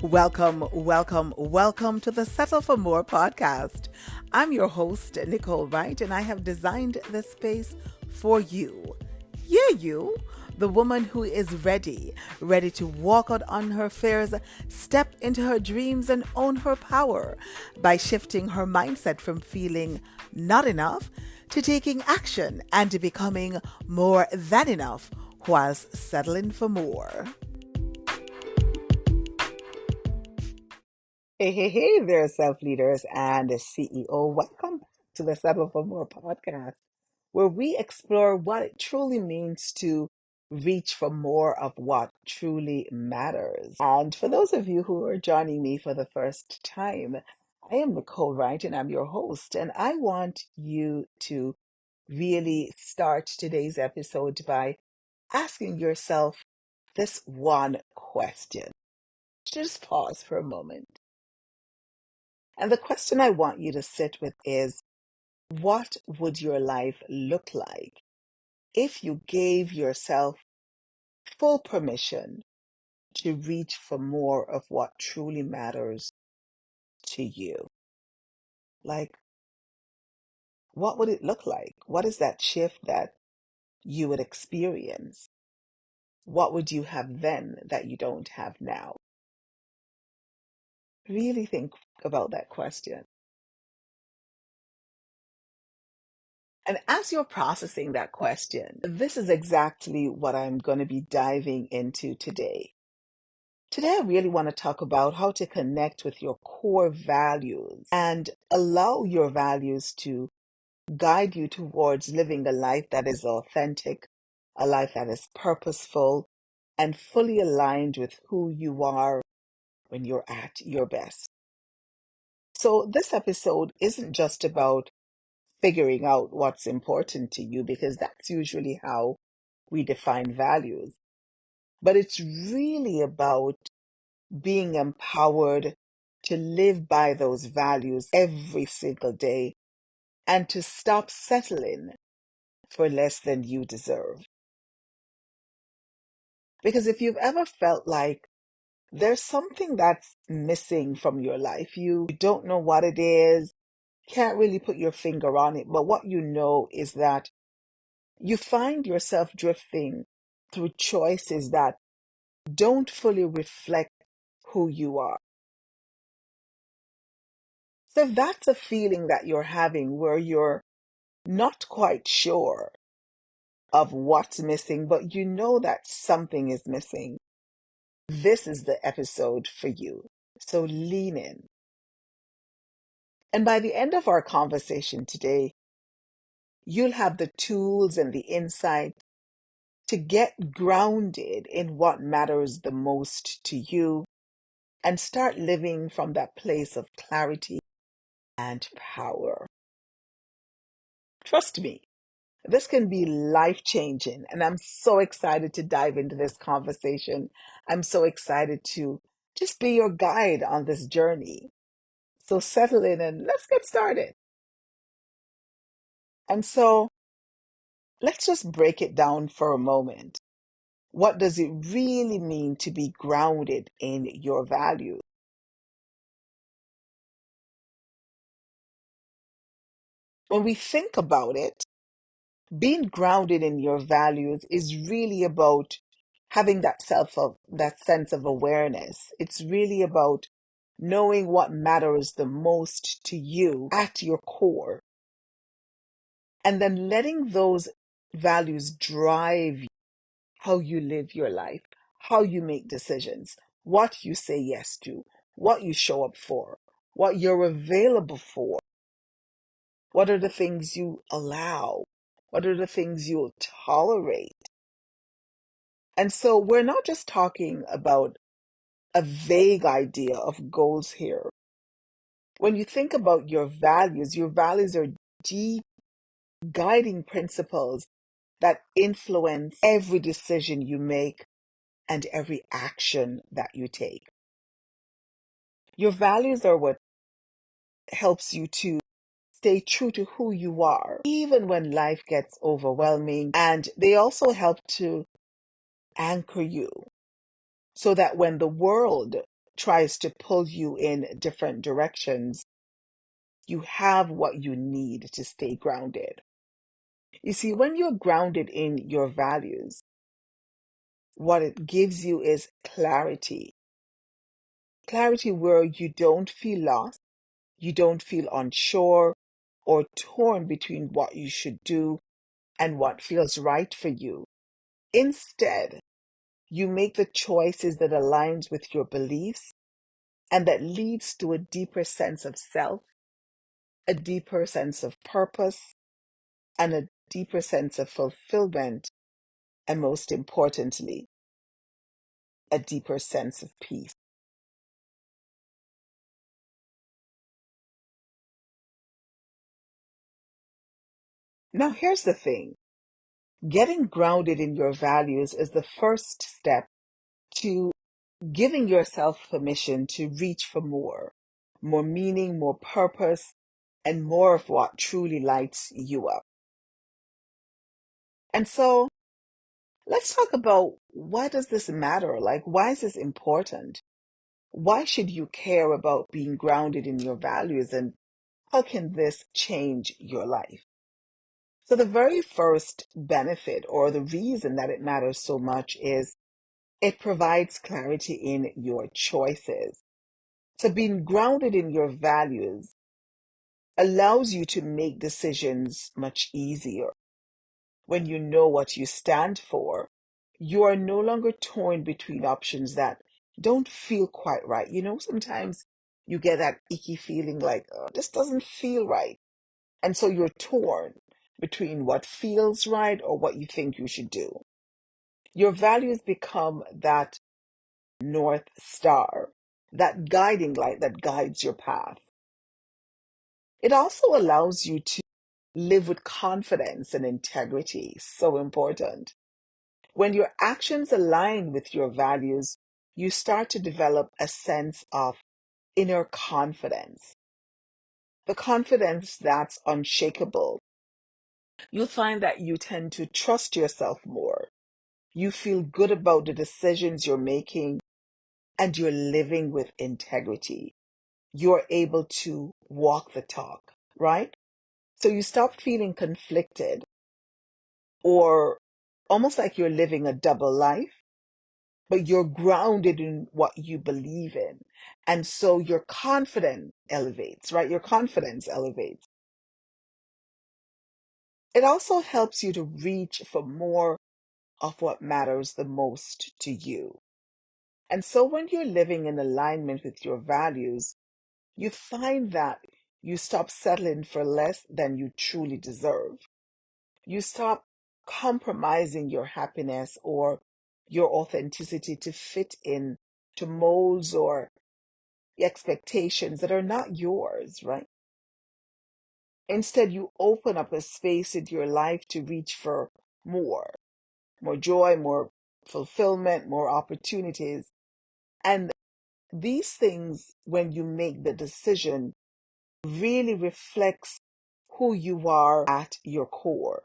Welcome to the Settle for More podcast. I'm your host, Nicole Wright, and I have designed this space for you. Yeah, you, the woman who is ready to walk out on her fears, step into her dreams, and own her power by shifting her mindset from feeling not enough to taking action and to becoming more than enough whilst settling for more. Hey there, self-leaders and CEO. Welcome to the Settle for More podcast, where we explore what it truly means to reach for more of what truly matters. And for those of you who are joining me for the first time, I am Nicole Wright and I'm your host. And I want you to really start today's episode by asking yourself this one question. Just pause for a moment. And the question I want you to sit with is, what would your life look like if you gave yourself full permission to reach for more of what truly matters to you? Like, what would it look like? What is that shift that you would experience? What would you have then that you don't have now? Really think about that question. And as you're processing that question, this is exactly what I'm going to be diving into today. Today, I really want to talk about how to connect with your core values and allow your values to guide you towards living a life that is authentic, a life that is purposeful, and fully aligned with who you are when you're at your best. So, this episode isn't just about figuring out what's important to you, because that's usually how we define values, but it's really about being empowered to live by those values every single day and to stop settling for less than you deserve. Because if you've ever felt like there's something that's missing from your life, you don't know what it is, can't really put your finger on it, but what you know is that you find yourself drifting through choices that don't fully reflect who you are. So if that's a feeling that you're having where you're not quite sure of what's missing, but you know that something is missing, this is the episode for you. So lean in. And by the end of our conversation today, you'll have the tools and the insight to get grounded in what matters the most to you and start living from that place of clarity and power. Trust me, this can be life changing, and I'm so excited to dive into this conversation. I'm so excited to just be your guide on this journey. So settle in and let's get started. And so let's just break it down for a moment. What does it really mean to be grounded in your values? When we think about it, being grounded in your values is really about having that sense of awareness. It's really about knowing what matters the most to you at your core, and then letting those values drive how you live your life, how you make decisions, what you say yes to, what you show up for, what you're available for, what are the things you allow, what are the things you'll tolerate. And so we're not just talking about a vague idea of goals here. When you think about your values are deep guiding principles that influence every decision you make and every action that you take. Your values are what helps you to stay true to who you are, even when life gets overwhelming. And they also help to anchor you so that when the world tries to pull you in different directions, you have what you need to stay grounded. You see, when you're grounded in your values, what it gives you is clarity. Clarity where you don't feel lost, you don't feel unsure or torn between what you should do and what feels right for you. Instead, you make the choices that aligns with your beliefs and that leads to a deeper sense of self, a deeper sense of purpose, and a deeper sense of fulfillment, and most importantly, a deeper sense of peace. Now, here's the thing. Getting grounded in your values is the first step to giving yourself permission to reach for more meaning, more purpose, and more of what truly lights you up. And so let's talk about why does this matter? Like, why is this important? Why should you care about being grounded in your values and how can this change your life? So the very first benefit or the reason that it matters so much is it provides clarity in your choices. So being grounded in your values allows you to make decisions much easier. When you know what you stand for, you are no longer torn between options that don't feel quite right. Sometimes you get that icky feeling like, oh, this doesn't feel right. And so you're torn between what feels right or what you think you should do. Your values become that North Star, that guiding light that guides your path. It also allows you to live with confidence and integrity. So important. When your actions align with your values, you start to develop a sense of inner confidence, the confidence that's unshakable. You'll find that you tend to trust yourself more. You feel good about the decisions you're making and you're living with integrity. You're able to walk the talk, right? So you stop feeling conflicted or almost like you're living a double life, but you're grounded in what you believe in. And so your confidence elevates, right? Your confidence elevates. It also helps you to reach for more of what matters the most to you. And so when you're living in alignment with your values, you find that you stop settling for less than you truly deserve. You stop compromising your happiness or your authenticity to fit in to molds or expectations that are not yours, right? Instead, you open up a space in your life to reach for more joy, more fulfillment, more opportunities. And these things, when you make the decision, really reflects who you are at your core.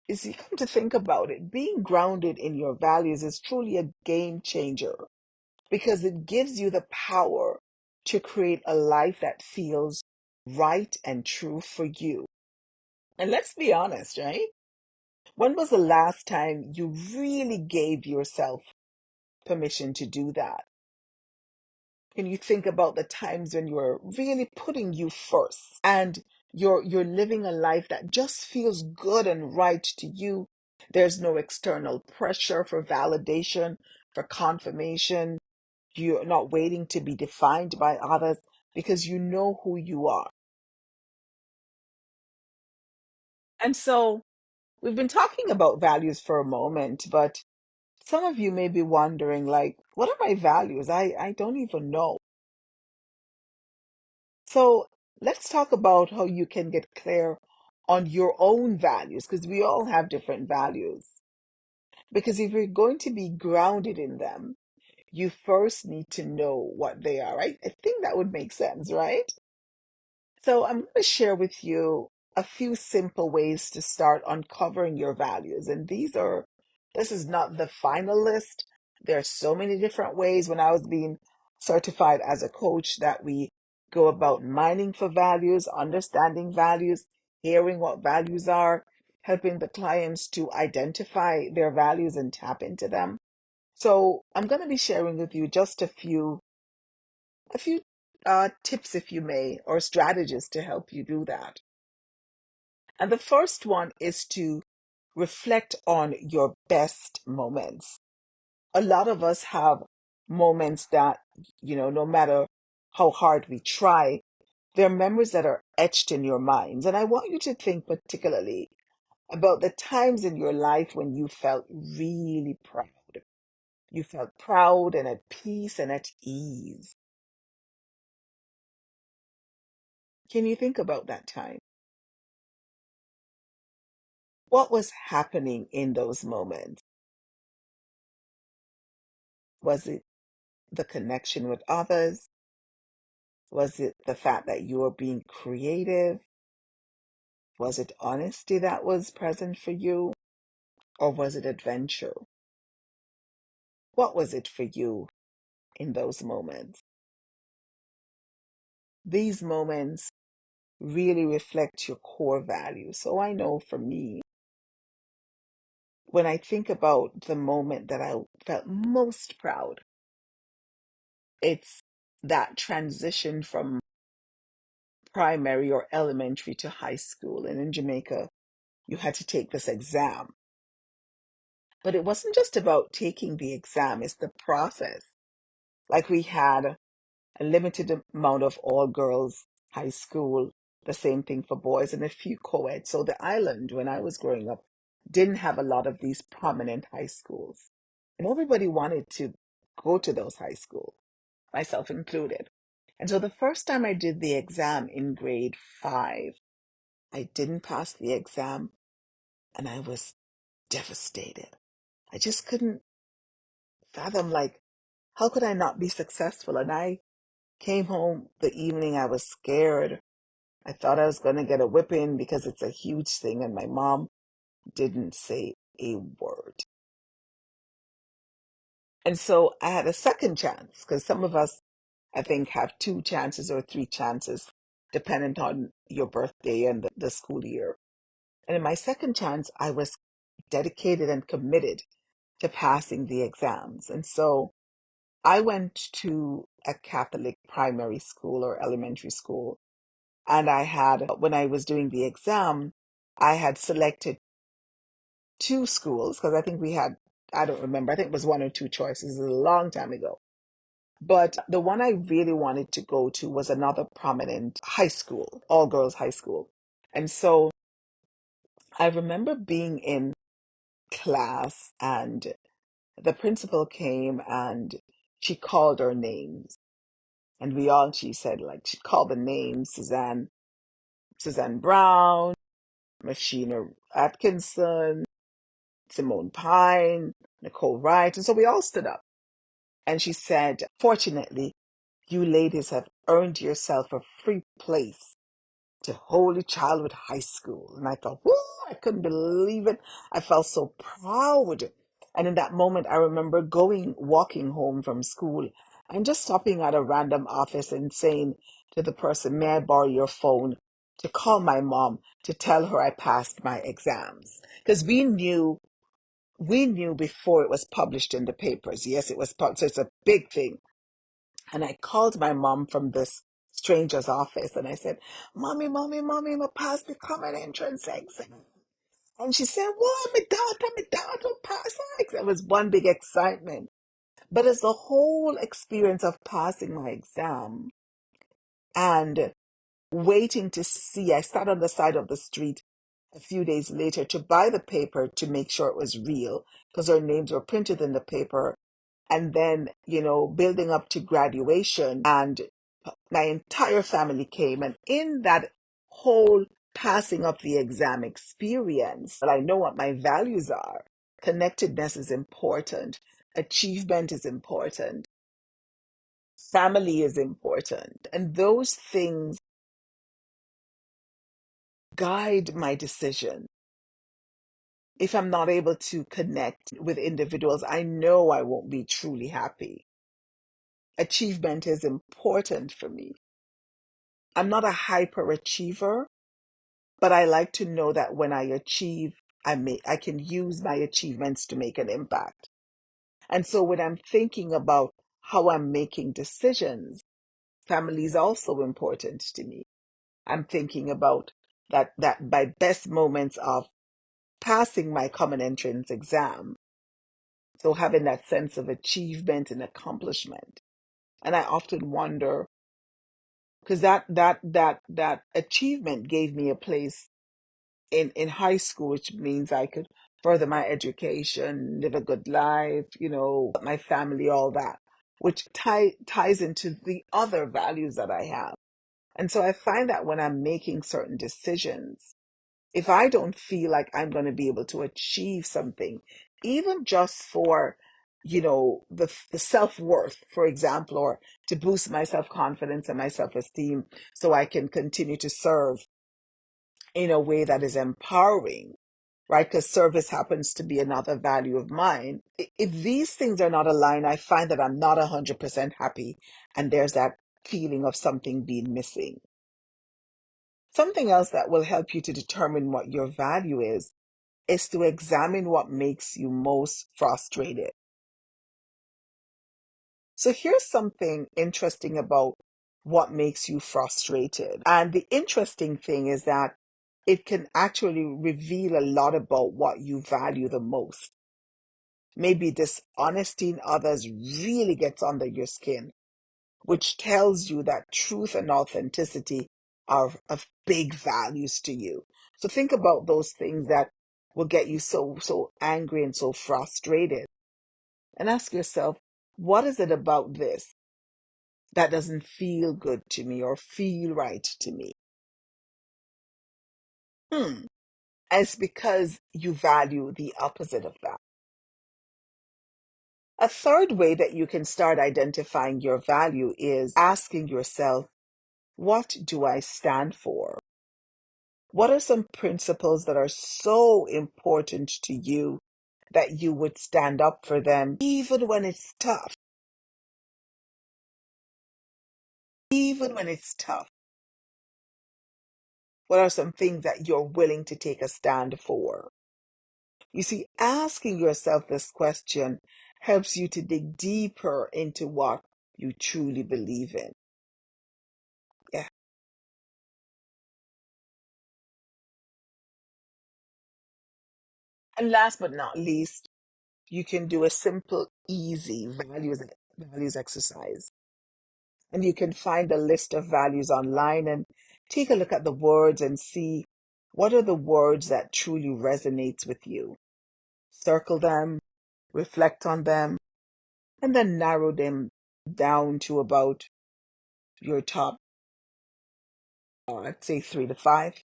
Is you come to think about it, being grounded in your values is truly a game changer because it gives you the power to create a life that feels right and true for you. And let's be honest, right? When was the last time you really gave yourself permission to do that? Can you think about the times when you're really putting you first and you're living a life that just feels good and right to you? There's no external pressure for validation, for confirmation. You're not waiting to be defined by others because you know who you are. And so we've been talking about values for a moment, but some of you may be wondering, like, what are my values? I don't even know. So let's talk about how you can get clear on your own values because we all have different values. Because if you're going to be grounded in them, you first need to know what they are, right? I think that would make sense, right? So I'm going to share with you a few simple ways to start uncovering your values. And this is not the final list. There are so many different ways. When I was being certified as a coach, that we go about mining for values, understanding values, hearing what values are, helping the clients to identify their values and tap into them. So I'm going to be sharing with you just a few tips, if you may, or strategies to help you do that. And the first one is to reflect on your best moments. A lot of us have moments that, no matter how hard we try, there are memories that are etched in your minds. And I want you to think particularly about the times in your life when you felt really proud. You felt proud and at peace and at ease. Can you think about that time? What was happening in those moments? Was it the connection with others? Was it the fact that you were being creative? Was it honesty that was present for you? Or was it adventure? What was it for you in those moments? These moments really reflect your core values. So I know for me, when I think about the moment that I felt most proud, it's that transition from primary or elementary to high school. And in Jamaica, you had to take this exam. But it wasn't just about taking the exam, it's the process. Like we had a limited amount of all girls high school, the same thing for boys, and a few co-ed. So the island, when I was growing up, didn't have a lot of these prominent high schools. And everybody wanted to go to those high schools, myself included. And so the first time I did the exam in grade 5, I didn't pass the exam and I was devastated. I just couldn't fathom, like, how could I not be successful? And I came home the evening, I was scared. I thought I was going to get a whipping because it's a huge thing, and my mom didn't say a word. And so I had a second chance, because some of us, I think, have two chances or three chances, dependent on your birthday and the school year. And in my second chance, I was dedicated and committed to passing the exams. And so I went to a Catholic primary school or elementary school. And when I was doing the exam, I had selected two schools because I think I don't remember, I think it was one or two choices. It was a long time ago. But the one I really wanted to go to was another prominent high school, all girls high school. And so I remember being in class and the principal came and she called our names. And she said, like, she called the names: Suzanne Brown, Machina Atkinson, Simone Pine, Nicole Wright. And so we all stood up. And she said, "Fortunately, you ladies have earned yourself a free place to Holy Childhood High School." And I thought, whoo, I couldn't believe it. I felt so proud. And in that moment, I remember walking home from school and just stopping at a random office and saying to the person, "May I borrow your phone to call my mom to tell her I passed my exams?" Because we knew before it was published in the papers. Yes, it was published. So it's a big thing. And I called my mom from this stranger's office and I said, "Mommy, mommy, mommy, my passed the common entrance exam." And she said, "What? My daughter passed her exam." It was one big excitement. But as the whole experience of passing my exam and waiting to see, I sat on the side of the street a few days later to buy the paper to make sure it was real because our names were printed in the paper. And then, building up to graduation, and my entire family came. And in that whole passing of the exam experience, I know what my values are. Connectedness is important. Achievement is important. Family is important. And those things guide my decision. If I'm not able to connect with individuals, I know I won't be truly happy. Achievement is important for me. I'm not a hyperachiever, but I like to know that when I achieve, I can use my achievements to make an impact. And so when I'm thinking about how I'm making decisions, family is also important to me. I'm thinking about that my best moments of passing my common entrance exam. So having that sense of achievement and accomplishment. And I often wonder, because that achievement gave me a place in high school, which means I could further my education, live a good life, my family, all that, which ties into the other values that I have. And so I find that when I'm making certain decisions, if I don't feel like I'm going to be able to achieve something, even just for, the self-worth, for example, or to boost my self-confidence and my self-esteem so I can continue to serve in a way that is empowering, right? Because service happens to be another value of mine. If these things are not aligned, I find that I'm not 100% happy. And there's that feeling of something being missing. Something else that will help you to determine what your value is to examine what makes you most frustrated. So here's something interesting about what makes you frustrated. And the interesting thing is that it can actually reveal a lot about what you value the most. Maybe dishonesty in others really gets under your skin, which tells you that truth and authenticity are of big values to you. So think about those things that will get you so angry and so frustrated, and ask yourself, what is it about this that doesn't feel good to me or feel right to me? Hmm. It's because you value the opposite of that. A third way that you can start identifying your value is asking yourself, what do I stand for? What are some principles that are so important to you that you would stand up for them even when it's tough? Even when it's tough. What are some things that you're willing to take a stand for? You see, asking yourself this question helps you to dig deeper into what you truly believe in. Yeah. And last but not least, you can do a simple, easy values exercise. And you can find a list of values online and take a look at the words and see what are the words that truly resonates with you. Circle them, reflect on them, and then narrow them down to about your top, I'd say 3 to 5,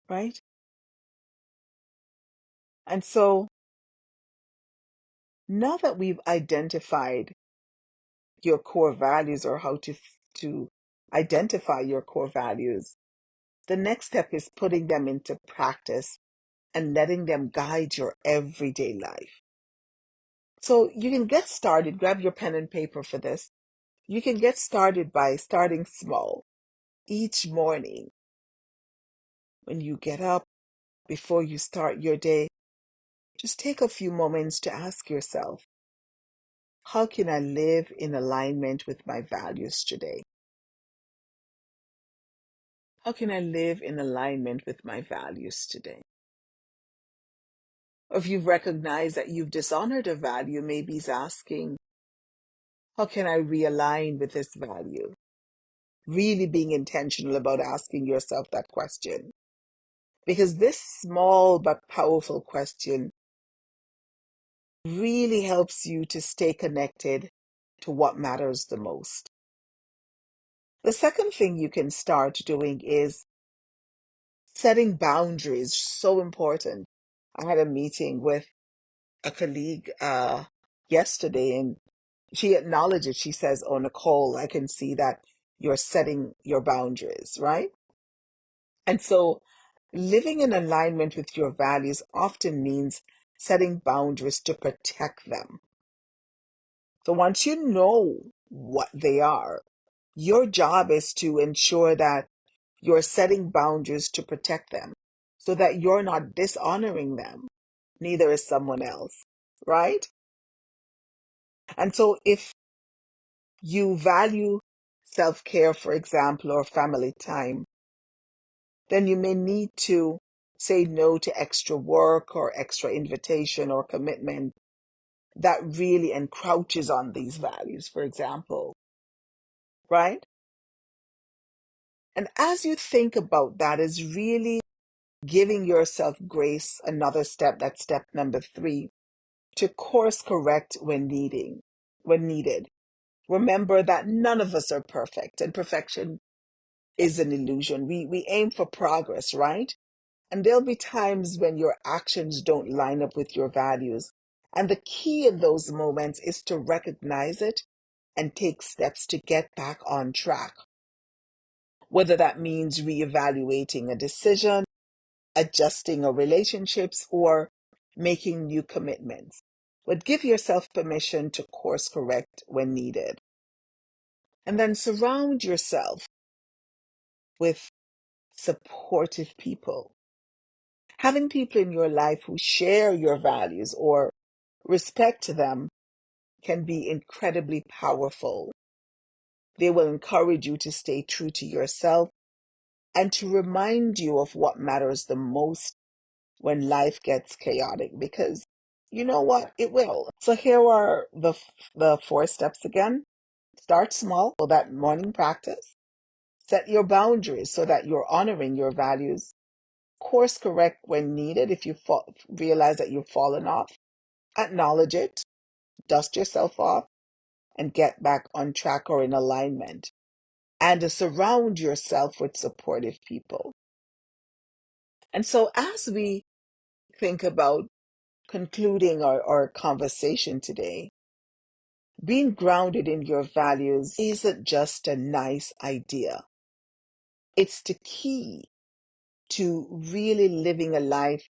right? And so now that we've identified your core values, or how to identify your core values, the next step is putting them into practice and letting them guide your everyday life. So you can get started, grab your pen and paper for this. You can get started by starting small. Each morning, when you get up, before you start your day, just take a few moments to ask yourself, how can I live in alignment with my values today? How can I live in alignment with my values today? Or if you've recognized that you've dishonored a value, maybe it's asking, how can I realign with this value? Really being intentional about asking yourself that question. Because this small but powerful question really helps you to stay connected to what matters the most. The second thing you can start doing is setting boundaries. So important. I had a meeting with a colleague yesterday, and she acknowledged it. She says, "Oh, Nicole, I can see that you're setting your boundaries," right? And so living in alignment with your values often means setting boundaries to protect them. So once you know what they are. Your job is to ensure that you're setting boundaries to protect them so that you're not dishonoring them. Neither is someone else, right? And so if you value self care, for example, or family time, then you may need to say no to extra work or extra invitation or commitment that really encroaches on these values, for example, right? And as you think about that, is really giving yourself grace, another step, that's step number 3, to course correct when needed. Remember that none of us are perfect, and perfection is an illusion. We aim for progress, right? And there'll be times when your actions don't line up with your values. And the key in those moments is to recognize it and take steps to get back on track. Whether that means reevaluating a decision, adjusting our relationships, or making new commitments. But give yourself permission to course correct when needed. And then surround yourself with supportive people. Having people in your life who share your values or respect them can be incredibly powerful. They will encourage you to stay true to yourself and to remind you of what matters the most when life gets chaotic, because you know what? It will. So here are the 4 steps again. Start small, so that morning practice. Set your boundaries so that you're honoring your values. Course correct when needed if you realize that you've fallen off. Acknowledge it, dust yourself off, and get back on track or in alignment. And to surround yourself with supportive people. And so as we think about concluding our conversation today, being grounded in your values isn't just a nice idea. It's the key to really living a life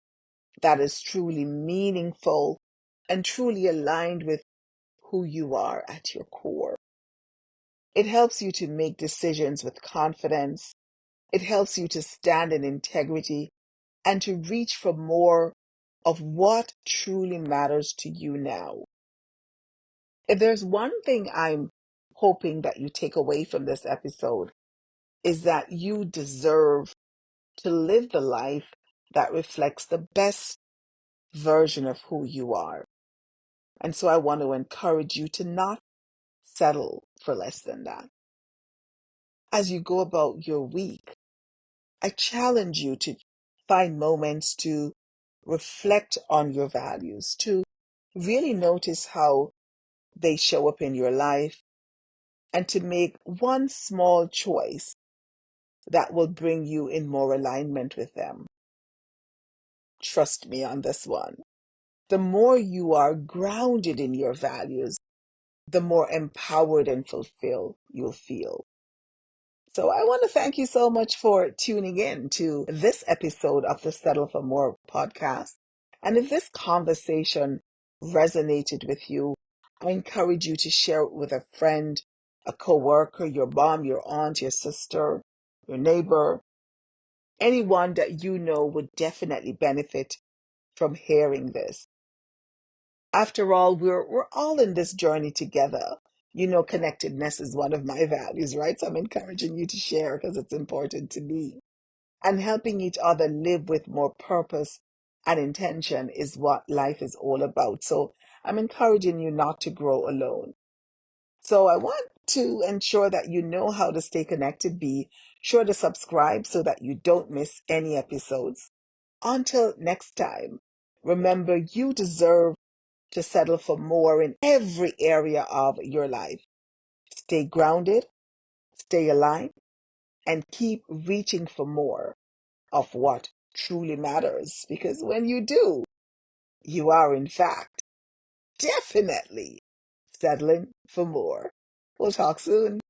that is truly meaningful and truly aligned with who you are at your core. It helps you to make decisions with confidence. It helps you to stand in integrity and to reach for more of what truly matters to you now. If there's one thing I'm hoping that you take away from this episode, is that you deserve to live the life that reflects the best version of who you are. And so I want to encourage you to not settle for less than that. As you go about your week, I challenge you to find moments to reflect on your values, to really notice how they show up in your life, and to make one small choice that will bring you in more alignment with them. Trust me on this one. The more you are grounded in your values, the more empowered and fulfilled you'll feel. So I want to thank you so much for tuning in to this episode of the Settle for More podcast. And if this conversation resonated with you, I encourage you to share it with a friend, a coworker, your mom, your aunt, your sister, your neighbor, anyone that you know would definitely benefit from hearing this. After all, we're all in this journey together. You know, connectedness is one of my values, right? So I'm encouraging you to share because it's important to me. And helping each other live with more purpose and intention is what life is all about. So I'm encouraging you not to grow alone. So I want to ensure that you know how to stay connected. Be sure to subscribe so that you don't miss any episodes. Until next time, remember you deserve to settle for more in every area of your life. Stay grounded, stay aligned, and keep reaching for more of what truly matters. Because when you do, you are in fact definitely settling for more. We'll talk soon.